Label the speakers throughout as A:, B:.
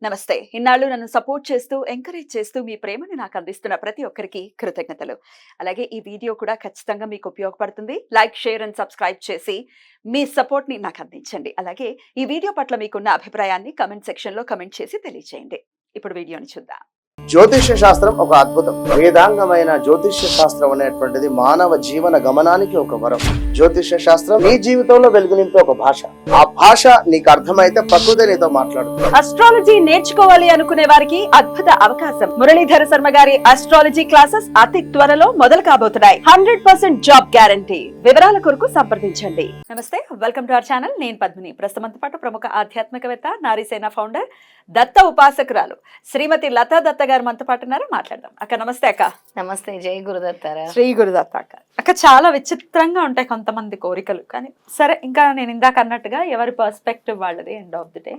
A: నమస్తే. ఇన్నాళ్ళు నన్ను సపోర్ట్ చేస్తూ, ఎంకరేజ్ చేస్తూ మీ ప్రేమని నాకు అందిస్తున్న ప్రతి ఒక్కరికి కృతజ్ఞతలు. అలాగే ఈ వీడియో కూడా ఖచ్చితంగా మీకు ఉపయోగపడుతుంది. లైక్, షేర్ అండ్ సబ్స్క్రైబ్ చేసి మీ సపోర్ట్‌ని నాకు అందించండి. అలాగే ఈ వీడియో పట్ల మీకున్న అభిప్రాయాన్ని కామెంట్ సెక్షన్‌లో కామెంట్ చేసి తెలియజేయండి. ఇప్పుడు వీడియోని చూద్దాం.
B: జ్యోతిష్య శాస్త్రం ఒక అద్భుతం. వేదాంగమైన జ్యోతిష్య శాస్త్రం అనేటువంటిది మానవ జీవన గమనానికి ఒక వరం. జ్యోతిష్య శాస్త్రం నీ జీవితంలో వెలుగునింపే ఒక భాష. ఆ భాష నీకు అర్థమైతే ప్రకృతి నీతో మాట్లాడుతుంది.
A: అస్ట్రాలజీ నేర్చుకోవాలి అనుకునే వారికి అద్భుత అవకాశం. మురళీధర శర్మ గారి అస్ట్రాలజీ క్లాసెస్ అతి త్వరలో మొదలు కాబోతున్నాయి. 100% జాబ్ గ్యారంటీ. వివరాల కొరకు సంప్రదించండి. నమస్తే, వెల్కమ్ టు అవర్ ఛానల్. నేను పద్మిని. ప్రస్తుతంతో పాటు ప్రముఖ ఆధ్యాత్మికవేత్త, నారీసేన ఫౌండర్, దత్త ఉపాసకురాలు శ్రీమతి లతా దత్త గారు మనతో పాటు ఉన్నారు. మాట్లాడదాం. అక్క నమస్తే. అక్క
C: నమస్తే. జై గురుదత్తారా.
A: శ్రీ గురుదత్త. అక్క చాలా విచిత్రంగా ఉంటాయి కొంతమంది కోరికలు. కానీ సరే, ఇంకా నేను ఇందాక అన్నట్టుగా ఎవరి పర్స్పెక్టివ్ వాళ్ళది. ఎండ్ ఆఫ్ ది డే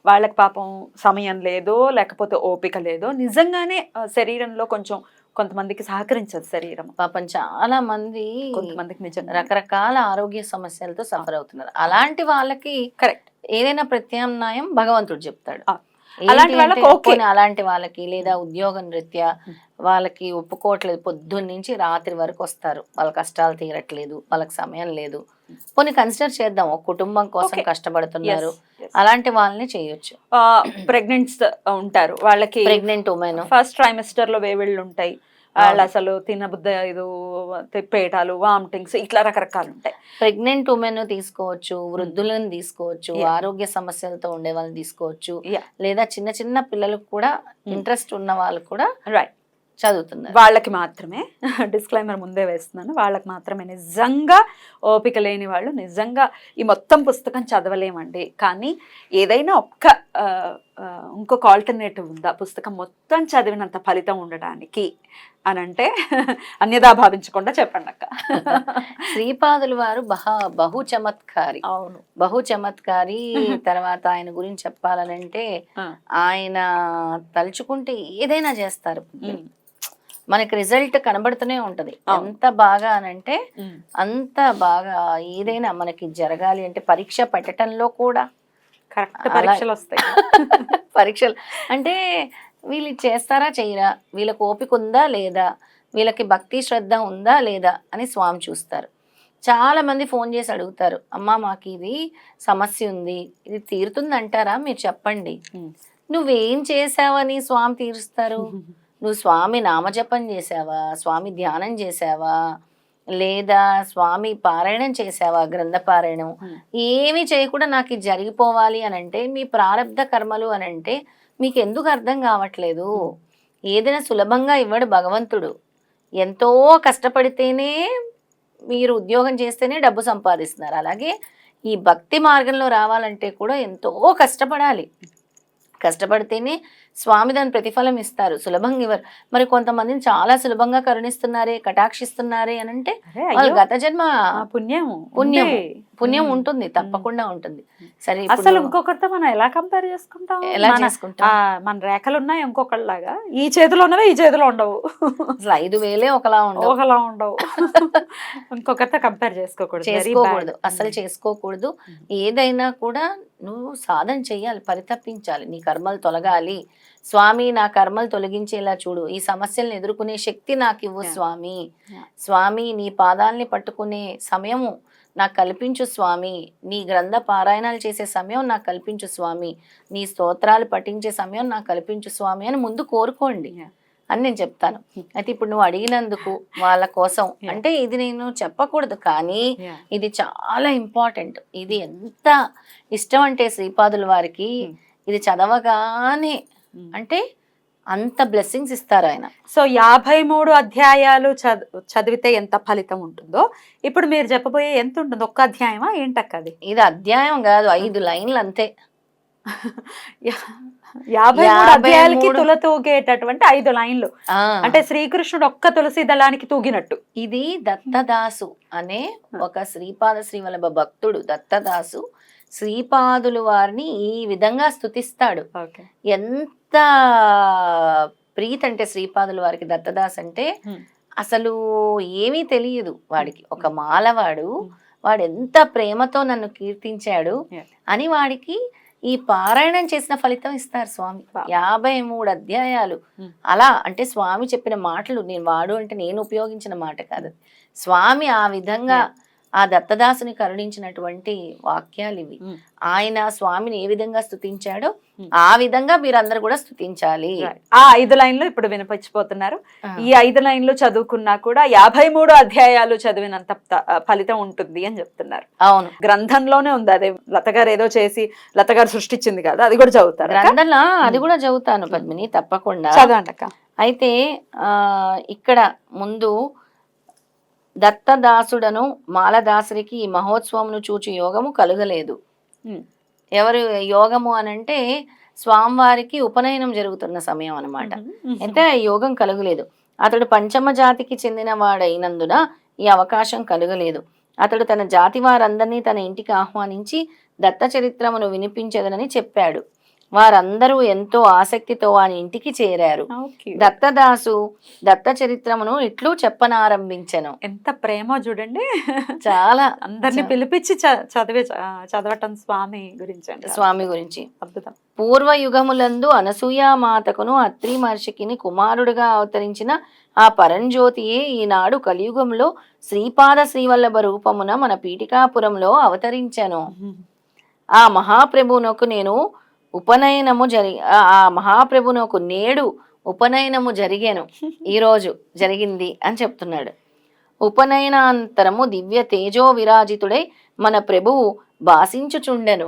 A: వాళ్ళకి పాపం సమయం లేదో, లేకపోతే ఓపిక లేదో, నిజంగానే శరీరంలో కొంచెం కొంతమందికి సహకరించదు శరీరం.
C: పాపం చాలా మంది
A: కొంతమందికి నిజంగా
C: రకరకాల ఆరోగ్య సమస్యలతో సఫర్ అవుతున్నారు. అలాంటి వాళ్ళకి
A: కరెక్ట్
C: ఏదైనా ప్రత్యామ్నాయం భగవంతుడు చెప్తాడు.
A: అలాంటి వాళ్ళకి ఓకే.
C: అలాంటి వాళ్ళకి లేదా ఉద్యోగం రీత్యా వాళ్ళకి ఒప్పుకోవట్లేదు, పొద్దున్న నుంచి రాత్రి వరకు వస్తారు, వాళ్ళ కష్టాలు తీరట్లేదు, వాళ్ళకి సమయం లేదు, కొన్ని కన్సిడర్ చేద్దాం, ఒక కుటుంబం కోసం కష్టపడుతున్నారు, అలాంటి వాళ్ళని చేయొచ్చు.
A: ప్రెగ్నెంట్స్ ఉంటారు, వాళ్ళకి
C: ప్రెగ్నెంట్ ఉమెన్
A: ఫస్ట్ ట్రైమిస్టర్ లో వేవిళ్ళు ఉంటాయి, వాళ్ళు అసలు తినబుద్ధ ఇది పేటాలు, వామిటింగ్స్, ఇట్లా రకరకాలు ఉంటాయి.
C: ప్రెగ్నెంట్ ఉమెన్ తీసుకోవచ్చు, వృద్ధులను తీసుకోవచ్చు, ఆరోగ్య సమస్యలతో ఉండే వాళ్ళని తీసుకోవచ్చు, లేదా చిన్న చిన్న పిల్లలకు కూడా ఇంట్రెస్ట్ ఉన్న వాళ్ళు కూడా
A: రైట్
C: చదువుతున్నారు.
A: వాళ్ళకి మాత్రమే డిస్క్లైమర్ ముందే వేస్తున్నాను, వాళ్ళకి మాత్రమే. నిజంగా ఓపిక లేని వాళ్ళు నిజంగా ఈ మొత్తం పుస్తకం చదవలేమండి. కానీ ఏదైనా ఒక్క ఇంకొక ఆల్టర్నేటివ్ ఉందా పుస్తకం మొత్తం చదివినంత ఫలితం ఉండడానికి అని అంటే అన్యదా భావించకుండా చెప్పండి అక్క.
C: శ్రీపాదులు వారు బహు చమత్కారి.
A: అవును,
C: బహు చమత్కారి. తర్వాత ఆయన గురించి చెప్పాలనంటే ఆయన తలుచుకుంటే ఏదైనా చేస్తారు. మనకి రిజల్ట్ కనబడుతూనే ఉంటది. ఎంత బాగా అనంటే అంత బాగా ఏదైనా మనకి జరగాలి అంటే పరీక్ష పెట్టడంలో కూడా
A: కరెక్ట్ పరీక్షలు వస్తాయి.
C: పరీక్షలు అంటే వీళ్ళు చేస్తారా చేయరా, వీళ్ళకి ఓపిక ఉందా లేదా, వీళ్ళకి భక్తి శ్రద్ధ ఉందా లేదా అని స్వామి చూస్తారు. చాలా మంది ఫోన్ చేసి అడుగుతారు, అమ్మా మాకు ఇది సమస్య ఉంది, ఇది తీరుతుంది అంటారా, మీరు చెప్పండి. నువ్వేం చేసావని స్వామి తీరుస్తారు? నువ్వు స్వామి నామజపం చేసావా, స్వామి ధ్యానం చేసావా, లేదా స్వామి పారాయణం చేసావా, గ్రంథ పారాయణం ఏమి చేయకుండా నాకు ఇది జరిగిపోవాలి అని అంటే మీ ప్రారంధ కర్మలు అని అంటే మీకు ఎందుకు అర్థం కావట్లేదు? ఏదైనా సులభంగా ఇవ్వడు భగవంతుడు. ఎంతో కష్టపడితేనే మీరు ఉద్యోగం చేస్తేనే డబ్బు సంపాదిస్తున్నారు. అలాగే ఈ భక్తి మార్గంలో రావాలంటే కూడా ఎంతో కష్టపడాలి. కష్టపడితేనే స్వామి దాని ప్రతిఫలం ఇస్తారు, సులభంగా ఇవ్వరు. మరి కొంతమందిని చాలా సులభంగా కరుణిస్తున్నారే, కటాక్షిస్తున్నారే అని అంటే వాళ్ళ గత జన్మ పుణ్యం ఉంటుంది, తప్పకుండా ఉంటుంది. సరే,
A: అసలు ఇంకొకరితో మనం ఎలా కంపేర్ చేసుకుంటాం?
C: ఎలా చేసుకుంటాం?
A: మన రేఖలు ఉన్నాయి ఇంకొకళ్ళలాగా, ఈ చేతిలో ఉన్నవే ఈ చేతిలో ఉండవు.
C: అసలు 5,000 ఒకలా
A: ఉండవు. ఇంకొకరితో కంపేర్ చేసుకోకూడదు,
C: అసలు చేసుకోకూడదు. ఏదైనా కూడా నువ్వు సాధన చెయ్యాలి, పరితపించాలి, నీ కర్మలు తొలగాలి. స్వామి నా కర్మలు తొలగించేలా చూడు, ఈ సమస్యలను ఎదుర్కొనే శక్తి నాకు ఇవ్వు స్వామి. స్వామి నీ పాదాలని పట్టుకునే సమయము నాకు కల్పించు స్వామి, నీ గ్రంథ పారాయణాలు చేసే సమయం నాకు కల్పించు స్వామి, నీ స్తోత్రాలు పఠించే సమయం నాకు కల్పించు స్వామి అని ముందు కోరుకోండి అని నేను చెప్తాను. అయితే ఇప్పుడు నువ్వు అడిగినందుకు వాళ్ళ కోసం అంటే ఇది నేను చెప్పకూడదు, కానీ ఇది చాలా ఇంపార్టెంట్. ఇది ఎంత ఇష్టం అంటే శ్రీపాదుల వారికి ఇది చదవగానే అంటే అంత బ్లెస్సింగ్స్ ఇస్తారు ఆయన.
A: సో 53 అధ్యాయాలు చదివితే ఎంత ఫలితం ఉంటుందో ఇప్పుడు మీరు చెప్పబోయే ఎంత ఉంటుంది? ఒక్క అధ్యాయమా ఏంటక్కది?
C: ఇది అధ్యాయం కాదు, 5 లైన్లు అంతే.
A: 53 అధ్యాయాలకి తుల తూగేటటువంటి 5 లైన్లు అంటే శ్రీకృష్ణుడు ఒక్క తులసి దళానికి తూగినట్టు. ఇది
C: దత్తదాసు అనే ఒక శ్రీపాద శ్రీవల్లభ భక్తుడు. దత్తదాసు శ్రీపాదులు వారిని ఈ విధంగా స్తుతిస్తాడు. ఎంత ప్రీతి అంటే శ్రీపాదుల వారికి దత్తదాస్ అంటే అసలు ఏమీ తెలియదు వాడికి. ఒక మాలవాడు, వాడు ఎంత ప్రేమతో నన్ను కీర్తించాడు అని వాడికి ఈ పారాయణం చేసిన ఫలితం ఇస్తారు స్వామి. 53 అధ్యాయాలు అలా. అంటే స్వామి చెప్పిన మాటలు, నేను వాడు అంటే నేను ఉపయోగించిన మాట కాదు, స్వామి ఆ విధంగా ఆ దత్తదాసుని కరుణించినటువంటి వాక్యాలు ఇవి. ఆయన స్వామిని ఏ విధంగా స్తుతించాడో ఆ విధంగా మీరందరూ కూడా స్తుతించాలి.
A: ఆ 5 లైన్లు ఇప్పుడు వినిపించిపోతున్నారు. ఈ 5 లైన్లు చదువుకున్నా కూడా 53 అధ్యాయాలు చదివినంత ఫలితం ఉంటుంది అని చెప్తున్నారు.
C: అవును,
A: గ్రంథంలోనే ఉంది. అదే లత గారు ఏదో చేసి లత గారు సృష్టించింది కదా, అది కూడా చదువుతారు.
C: గ్రంథంలో అది కూడా చదువుతాను పద్మిని, తప్పకుండా
A: చదవండి అక్క.
C: అయితే ఇక్కడ ముందు దత్తదాసుడను మాలదాసుడికి ఈ మహోత్సవమును చూచి యోగము కలుగలేదు. ఎవరు యోగము అనంటే స్వామివారికి ఉపనయనం జరుగుతున్న సమయం అన్నమాట. అయితే యోగం కలుగలేదు. అతడు పంచమ జాతికి చెందిన వాడైనందున ఈ అవకాశం కలుగలేదు. అతడు తన జాతి వారందరినీ తన ఇంటికి ఆహ్వానించి దత్త చరిత్రమును వినిపించదనని చెప్పాడు. వారందరూ ఎంతో ఆసక్తితో వాని ఇంటికి చేరారు. దత్తదాసు దత్త చరిత్రమును ఇట్లు చెప్పనారంభించెను.
A: ఎంత ప్రేమ చూడండి,
C: చాలా
A: అందరిని పిలిపించి చదవటం స్వామి గురించి.
C: స్వామి గురించి
A: అద్భుతం.
C: పూర్వయుగములందు అనసూయామాతకును అత్రి మహర్షికిని కుమారుడుగా అవతరించిన ఆ పరంజ్యోతియే ఈనాడు కలియుగంలో శ్రీపాద శ్రీవల్లభ రూపమున మన పీఠికాపురంలో అవతరించెను. ఆ మహాప్రభునకు నేడు ఉపనయనము జరిగాను, ఈరోజు జరిగింది అని చెప్తున్నాడు. ఉపనయనాంతరము దివ్య తేజో విరాజితుడై మన ప్రభువు భాసించుచుండెను.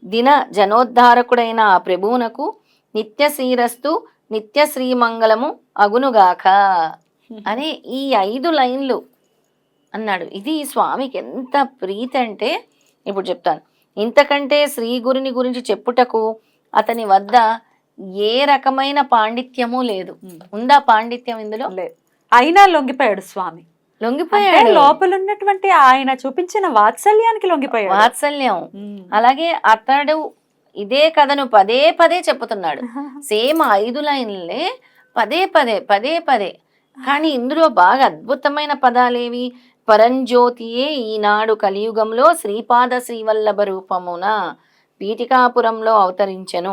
C: దిన జనోద్ధారకుడైన ఆ ప్రభువునకు నిత్య శ్రీరస్తు నిత్య శ్రీమంగళము అగునుగాక అని ఈ 5 లైన్లు అన్నాడు. ఇది స్వామికి ఎంత ప్రీతి అంటే ఇప్పుడు చెప్తాను. ఇంతకంటే శ్రీ గురుని గురించి చెప్పుటకు అతని వద్ద ఏ రకమైన పాండిత్యము లేదు. ఉందా పాండిత్యం ఇందులో?
A: లేదు. అయినా లొంగిపోయాడు స్వామి.
C: లొంగిపోయాడు.
A: లోపల ఉన్నటువంటి ఆయన చూపించిన వాత్సల్యానికి లొంగిపోయాడు.
C: వాత్సల్యం. అలాగే అతడు ఇదే కథను పదే పదే చెప్పుతున్నాడు. సేమ్ 5 లైన్లే పదే పదే. కానీ ఇందులో బాగా అద్భుతమైన పదాలేవి? పరంజ్యోతియే ఈనాడు కలియుగంలో శ్రీపాద శ్రీవల్లభ రూపమున పీఠికాపురంలో అవతరించెను.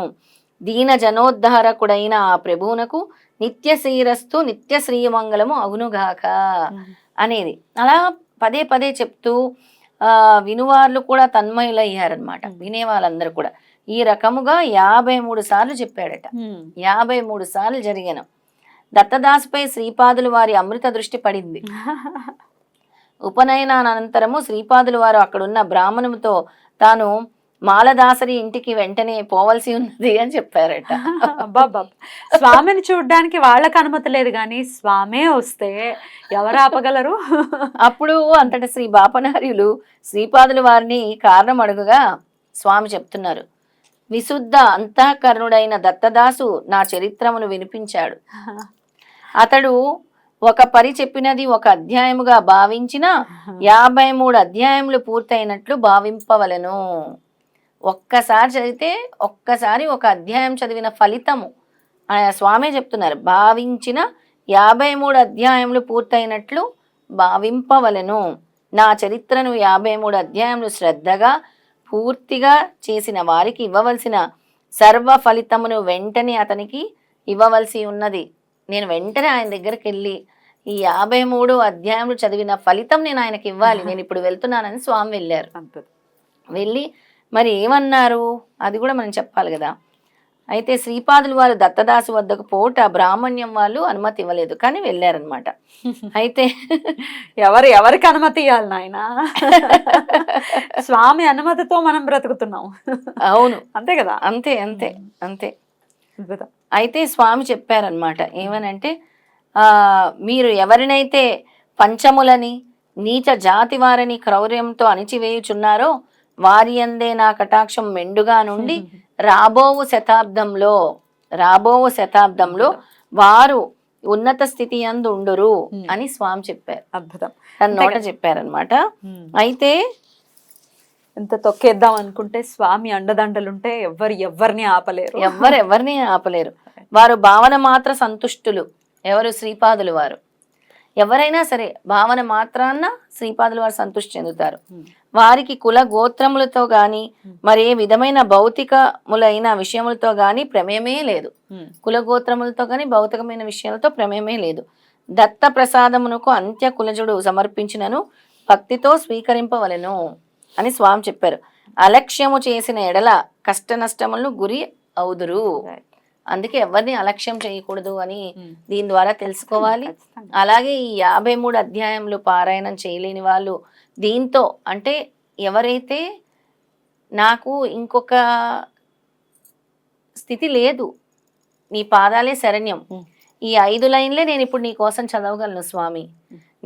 C: దీన జనోద్ధారకుడైన ఆ ప్రభువునకు నిత్య శ్రీరస్తు నిత్య శ్రీమంగళము అగునుగాక అనేది అలా పదే పదే చెప్తూ వినువార్లు కూడా తన్మయులయ్యారనమాట. వినే వాళ్ళందరూ కూడా ఈ రకముగా 53 సార్లు చెప్పాడట. 53 సార్లు జరిగాను. దత్తదాసుపై శ్రీపాదులు వారి అమృత దృష్టి పడింది. ఉపనయనానంతరము శ్రీపాదులు వారు అక్కడున్న బ్రాహ్మణుతో తాను మాలదాసరి ఇంటికి వెంటనే పోవలసి ఉన్నది అని చెప్పారట.
A: స్వామిని చూడ్డానికి వాళ్ళకి అనుమతి లేదు, కానీ స్వామే వస్తే ఎవరు ఆపగలరు?
C: అప్పుడు అంతట శ్రీ బాపనార్యులు శ్రీపాదులు వారిని కారణం అడుగుగా స్వామి చెప్తున్నారు. విశుద్ధ అంతఃకరణుడైన దత్తదాసు నా చరిత్రమును వినిపించాడు. అతడు ఒక పరి చెప్పినది ఒక అధ్యాయముగా భావించిన 53 అధ్యాయములు పూర్తయినట్లు భావింపవలెను. ఒక్కసారి చదివితే ఒక్కసారి ఒక అధ్యాయం చదివిన ఫలితము ఆయన స్వామి చెప్తున్నారు. భావించిన 53 అధ్యాయములు పూర్తయినట్లు భావింపవలెను. నా చరిత్రను 53 అధ్యాయములు శ్రద్ధగా పూర్తిగా చేసిన వారికి ఇవ్వవలసిన సర్వ ఫలితమును వెంటనే అతనికి ఇవ్వవలసి ఉన్నది. నేను వెంటనే ఆయన దగ్గరికి వెళ్ళి ఈ 53 అధ్యాయములు చదివిన ఫలితం నేను ఆయనకి ఇవ్వాలి, నేను ఇప్పుడు వెళ్తున్నానని స్వామి వెళ్ళారు. వెళ్ళి మరి ఏమన్నారు అది కూడా మనం చెప్పాలి కదా. అయితే శ్రీపాదులు వారు దత్తదాసు వద్దకు పోట బ్రాహ్మణ్యం వాళ్ళు అనుమతి ఇవ్వలేదు, కానీ వెళ్ళారనమాట. అయితే
A: ఎవరికి అనుమతి ఇవ్వాలి నాయన? స్వామి అనుమతితో మనం బ్రతుకుతున్నాం.
C: అవును,
A: అంతే కదా.
C: అంతే. అయితే స్వామి చెప్పారనమాట ఏమనంటే, మీరు ఎవరినైతే పంచములని నీచ జాతి వారిని క్రౌర్యంతో అణిచివేయుచున్నారో వారి అందే నా కటాక్షం మెండుగా నుండి రాబోవు శతాబ్దంలో వారు ఉన్నత స్థితి యందు ఉండురు అని స్వామి చెప్పారు.
A: అద్భుతం.
C: తన నోట చెప్పారనమాట. అయితే
A: ఎంత తొక్కేద్దాం అనుకుంటే స్వామి అండదండలుంటే ఎవరిని ఆపలేరు.
C: ఎవరిని ఆపలేరు. వారు భావన మాత్ర సంతుష్టులు. ఎవరు? శ్రీపాదులు వారు. ఎవరైనా సరే భావన మాత్రాన్న శ్రీపాదులు వారు సంతృష్టి చెందుతారు. వారికి కుల గోత్రములతో గాని మరే విధమైన భౌతికములైన విషయములతో గాని ప్రమేయమే లేదు. కుల గోత్రములతో గాని భౌతికమైన విషయాలతో ప్రమేయమే లేదు. దత్త ప్రసాదమునకు అంత్య కులజుడు సమర్పించినను భక్తితో స్వీకరింపవలెను అని స్వామి చెప్పారు. అలక్ష్యము చేసిన ఎడల కష్ట నష్టములను గురి అవుదురు. అందుకే ఎవరిని అలక్ష్యం చేయకూడదు అని దీని ద్వారా తెలుసుకోవాలి. అలాగే ఈ 53 అధ్యాయములు పారాయణం చేయలేని వాళ్ళు దీంతో, అంటే ఎవరైతే నాకు ఇంకొక స్థితి లేదు, నీ పాదాలే శరణ్యం, ఈ 5 లైన్లే నేను ఇప్పుడు నీ కోసం చదవగలను స్వామి,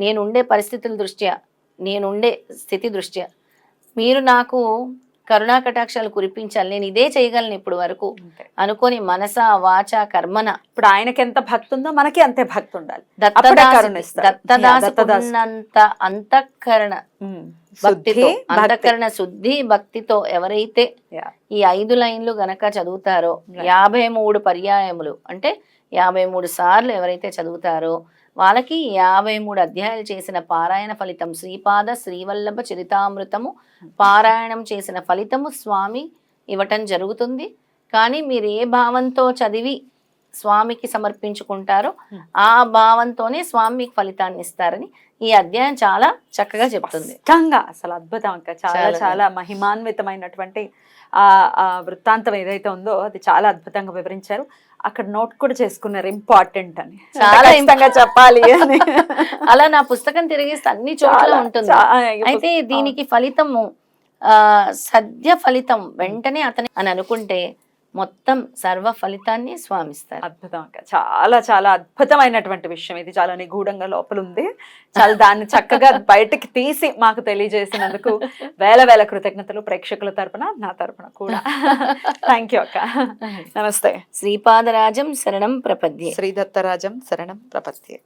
C: నేనుండే పరిస్థితుల దృష్ట్యా, నేనుండే స్థితి దృష్ట్యా మీరు నాకు కరుణా కటాక్షాలు కురిపించాలి, నేను ఇదే చేయగలను ఇప్పుడు వరకు అనుకొని మనస వాచ కర్మన.
A: ఇప్పుడు ఆయనకి ఎంత భక్తి ఉందో మనకి అంతే భక్తి ఉండాలి.
C: దత్తదాసుకున్నంత అంతఃకరణ భక్తితో, అంతఃకరణ శుద్ధి భక్తితో ఎవరైతే ఈ 5 లైన్లు గనక చదువుతారో, 53 పర్యాయములు అంటే 53 సార్లు ఎవరైతే చదువుతారో వాళ్ళకి 53 అధ్యాయాలు చేసిన పారాయణ ఫలితం, శ్రీపాద శ్రీవల్లభ చరితామృతము పారాయణం చేసిన ఫలితము స్వామి ఇవ్వటం జరుగుతుంది. కానీ మీరు ఏ భావంతో చదివి స్వామికి సమర్పించుకుంటారో ఆ భావంతోనే స్వామి మీకు ఫలితాన్ని ఇస్తారని ఈ అధ్యాయం చాలా చక్కగా చెప్తుంది.
A: అసలు అద్భుతం అక్క, చాలా చాలా మహిమాన్వితమైనటువంటి ఆ వృత్తాంతం ఏదైతే ఉందో అది చాలా అద్భుతంగా వివరించారు. అక్కడ నోట్ కూడా చేసుకున్నారు ఇంపార్టెంట్ అని, చాలా ఇష్టంగా చెప్పాలి అని.
C: అలా నా పుస్తకం తిరిగిస్తే అన్ని చోట్ల ఉంటుంది. అయితే దీనికి ఫలితము సద్య ఫలితం వెంటనే అతని అని అనుకుంటే మొత్తం సర్వ ఫలితాన్ని స్వామిస్తారు.
A: అద్భుతం అక్క, చాలా చాలా అద్భుతమైనటువంటి విషయం ఇది, చాలా నిగూఢంగా లోపల ఉంది. చాలా దాన్ని చక్కగా బయటకి తీసి మాకు తెలియజేసినందుకు వేల వేల కృతజ్ఞతలు ప్రేక్షకుల తరపున, నా తరపున కూడా. థ్యాంక్ యూ అక్క. నమస్తే.
C: శ్రీపాదరాజం శరణం ప్రపద్యే.
A: శ్రీదత్తరాజం శరణం ప్రపద్యే.